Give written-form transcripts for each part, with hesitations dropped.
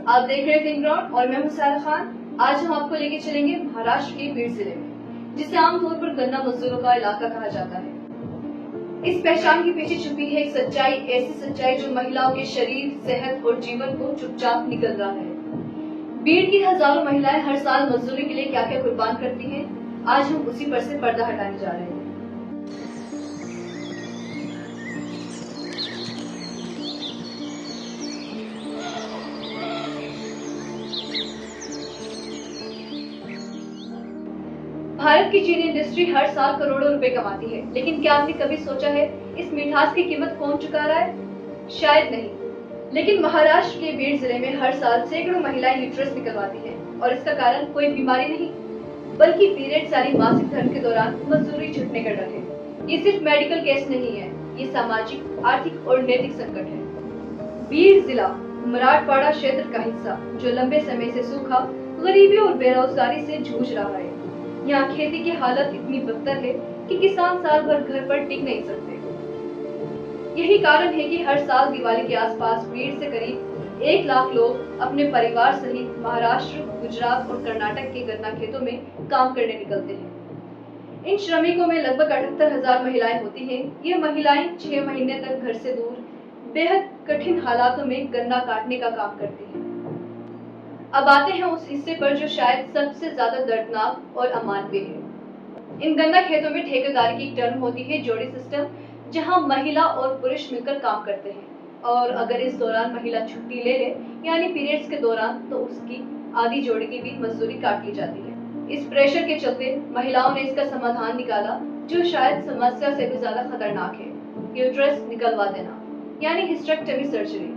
आप देख रहे हैं थिंक ग्राउंड और मैं हूं सारा खान। आज हम आपको लेके चलेंगे महाराष्ट्र के बीड जिले में, जिसे आमतौर पर गन्ना मजदूरों का इलाका कहा जाता है। इस पहचान के पीछे छुपी है एक सच्चाई, ऐसी सच्चाई जो महिलाओं के शरीर, सेहत और जीवन को चुपचाप निकल रहा है। बीड की हजारों महिलाएं हर साल मजदूरी के लिए क्या क्या कुर्बान करती हैं, आज हम उसी पर से पर्दा हटाने जा रहे हैं। भारत की चीनी इंडस्ट्री हर साल करोड़ों रुपए कमाती है, लेकिन क्या आपने कभी सोचा है इस मिठास की कीमत कौन चुका रहा है? शायद नहीं। लेकिन महाराष्ट्र के बीड जिले में हर साल सैकड़ों महिलाएं यूट्रस निकलवाती हैं, और इसका कारण कोई बीमारी नहीं, बल्कि पीरियड्स यानी मासिक धर्म के दौरान मजदूरी छूटने का डर है। ये सिर्फ मेडिकल केस नहीं है, ये सामाजिक, आर्थिक और नैतिक संकट है। बीड जिला मराठवाड़ा क्षेत्र का हिस्सा, जो लंबे समय से सूखा, गरीबी और बेरोजगारी से जूझ रहा है। यहाँ खेती की हालत इतनी बदतर है कि किसान साल भर घर पर टिक नहीं सकते। यही कारण है कि हर साल दिवाली के आसपास बीड से करीब 1 लाख लोग अपने परिवार सहित महाराष्ट्र, गुजरात और कर्नाटक के गन्ना खेतों में काम करने निकलते हैं। इन श्रमिकों में लगभग 78,000 महिलाएं होती हैं। ये महिलाएं 6 महीने तक घर से दूर बेहद कठिन हालातों में गन्ना काटने का काम करती हैं। अब आते हैं उस हिस्से पर जो शायद सबसे ज्यादा दर्दनाक और अमानवीय है। इन गन्ना खेतों में ठेकेदारी की टर्म होती है जोड़ी सिस्टम, जहां महिला और पुरुष मिलकर काम करते हैं, और अगर इस दौरान महिला छुट्टी ले ले यानी पीरियड्स के दौरान, तो उसकी आधी जोड़ी की भी मजदूरी काट ली जाती है। इस प्रेशर के चलते महिलाओं ने इसका समाधान निकाला, जो शायद समस्या से भी ज्यादा खतरनाक है, यूट्रस निकलवा देना यानी हिस्टेरेक्टमी सर्जरी।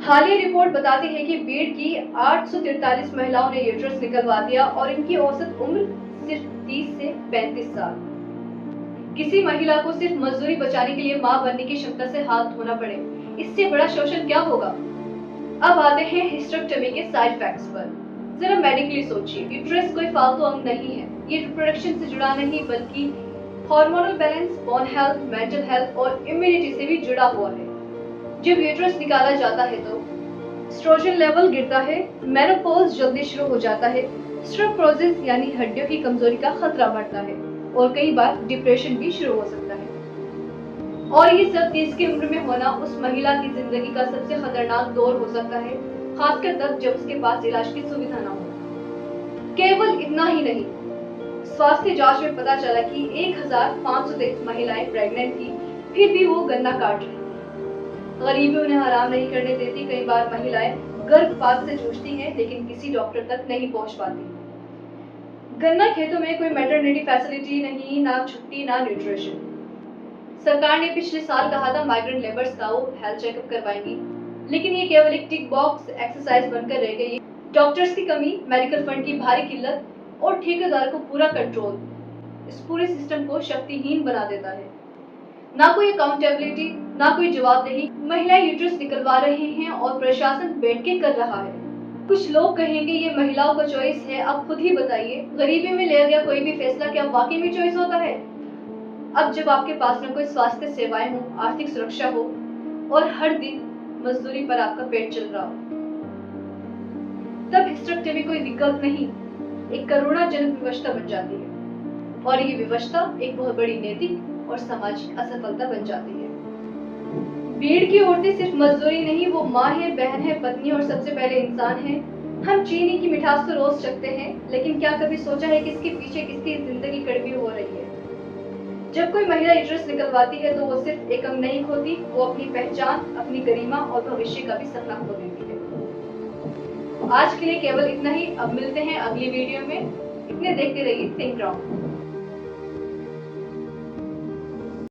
हालिया रिपोर्ट बताती है कि बीड की 843 महिलाओं ने यूट्रस निकलवा दिया, और इनकी औसत उम्र सिर्फ 30 से 35 साल। किसी महिला को सिर्फ मजदूरी बचाने के लिए मां बनने की क्षमता से हाथ धोना पड़े, इससे बड़ा शोषण क्या होगा? अब आते हैं हिस्टेरेक्टमी के साइड इफेक्ट्स पर। जरा मेडिकली सोचिए, यूट्रस कोई फालतू अंग नहीं है। ये रिप्रोडक्शन से जुड़ा नहीं, बल्कि hormonal balance, bone health, mental health और इम्यूनिटी से भी जुड़ा हुआ है। जब यूट्रस निकाला जाता है तो एस्ट्रोजन लेवल गिरता है, मेनोपॉज जल्दी शुरू हो जाता है, ऑस्टियोपोरोसिस यानी हड्डियों की कमजोरी का खतरा बढ़ता है, और कई बार डिप्रेशन भी शुरू हो सकता है। और ये सब 30 की उम्र में होना उस महिला की जिंदगी का सबसे खतरनाक दौर हो सकता है, खासकर तब जब उसके पास इलाज की सुविधा न हो। केवल इतना ही नहीं, स्वास्थ्य जांच में पता चला कि 1523 महिलाएं प्रेग्नेंट थी, फिर भी वो गन्ना काट रही। गरीबी उन्हें आराम नहीं करने देती। कई बार महिलाएं गर्भपात से जूझती हैं, लेकिन किसी डॉक्टर तक नहीं पहुंच पाती। गन्ना खेतों में कोई मैटरनिटी फैसिलिटी नहीं, ना छुट्टी, ना न्यूट्रिशन। सरकार ने पिछले साल कहा था माइग्रेंट लेबर्स का वो हेल्थ चेकअप करवाएंगी, लेकिन ये केवल एक टिक बॉक्स एक्सरसाइज बनकर रह गई। डॉक्टर्स की कमी, मेडिकल फंड की भारी किल्लत और ठेकेदार को पूरा कंट्रोल इस पूरे सिस्टम को शक्तिहीन बना देता है। ना कोई अकाउंटेबिलिटी, ना कोई जवाबदेही। महिलाएं यूट्रस निकलवा रही हैं और प्रशासन बैठ के कर रहा है। कुछ लोग कहेंगे ये महिलाओं का चॉइस है। अब खुद ही बताइए, गरीबी में लिया गया कोई भी फैसला क्या वाकई में चॉइस होता है? अब जब आपके पास न कोई स्वास्थ्य सेवाएं हो, आर्थिक सुरक्षा हो, और हर दिन मजदूरी पर आपका पेट चल रहा हो, तब हिस्टेरेक्टमी कोई विकल्प नहीं, एक करुणाजनक विवशता बन जाती है। और ये विवशता एक बहुत बड़ी नैतिक और सामाजिक असफलता बन जाती है। बीड की औरतें सिर्फ मजदूरी नहीं, वो माँ है, बहन है, पत्नी और सबसे पहले इंसान है। हम चीनी की मिठास तो रोज चखते हैं, लेकिन क्या कभी सोचा है कि इसके पीछे किसकी जिंदगी कड़वी हो रही है? जब कोई महिला यूट्रस निकलवाती है तो वो सिर्फ एक अंग नहीं खोती, वो अपनी पहचान, अपनी गरिमा और भविष्य का भी सपना खो देती है। आज के लिए केवल इतना ही। अब मिलते हैं अगली वीडियो में। इतने देखते रहिए थिंक ग्राउंड।